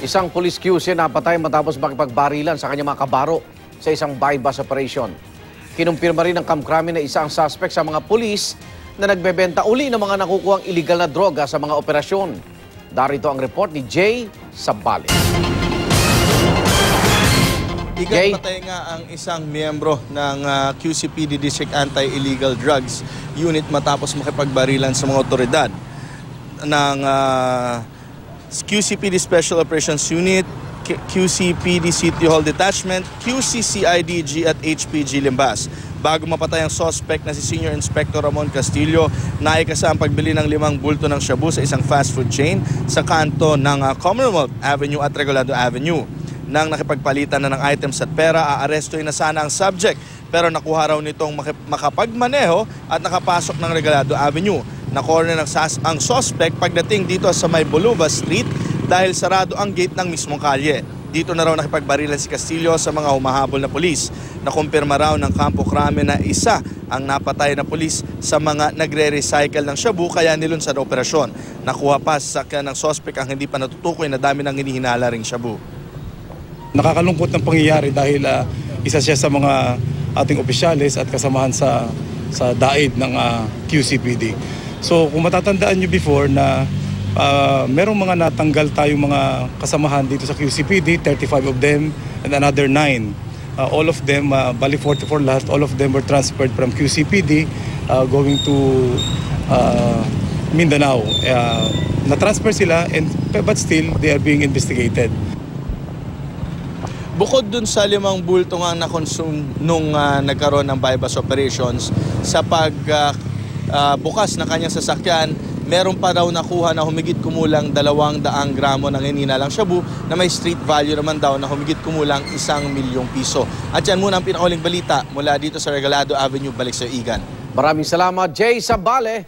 Isang police QC napatay matapos makipagbarilan sa kanyang mga kabaro sa isang bypass operation. Kinumpirma rin ng kamkrami na isa ang suspect sa mga pulis na nagbebenta uli ng mga nakukuhang iligal na droga sa mga operasyon. Darito ang report ni Jay Sabale. Patay nga ang isang miyembro ng QCPD District Anti-Illegal Drugs Unit matapos makipagbarilan sa mga otoridad ng QCPD Special Operations Unit, QCPD City Hall Detachment, QCCIDG at HPG Limbas. Bago mapatay ang suspect na si Senior Inspector Ramon Castillo, naikasa ang pagbili ng 5 bulto ng shabu sa isang fast food chain sa kanto ng Commonwealth Avenue at Regalado Avenue. Nang nakipagpalitan na ng items at pera, aarestuin na sana ang subject, pero nakuha raw nitong makapagmaneho at nakapasok ng Regalado Avenue. Na-corner ang suspect pagdating dito sa may Boluva Street dahil sarado ang gate ng mismong kalye. Dito na raw nakipagbarilan si Castillo sa mga humahabol na pulis. Nakumpirma raw ng kampo krame na isa ang napatay na pulis sa mga nagre-recycle ng shabu kaya nilunsad ang operasyon. Nakuha pa sa sakyan ng suspect ang hindi pa natutukoy na dami ng hinihinala ring shabu. Nakakalungkot ng pangyayari dahil isa siya sa mga ating opisyales at kasamahan sa daig ng QCPD. So kung matatandaan nyo before na merong mga natanggal tayong mga kasamahan dito sa QCPD, 35 of them and another 9. All of them, bali 44 lahat, all of them were transferred from QCPD going to Mindanao. Na-transfer sila but still they are being investigated. Bukod dun sa 5 bulto nga na-consume nung nagkaroon ng bypass operations, sa pagbukas ng kanyang sasakyan, meron pa daw nakuha na humigit kumulang 200 gramo ng hininalang shabu na may street value naman daw na humigit kumulang 1 milyong piso. At yan muna ang pinakahuling balita mula dito sa Regalado Avenue. Balik sa Igan. Maraming salamat, Jay Sabale.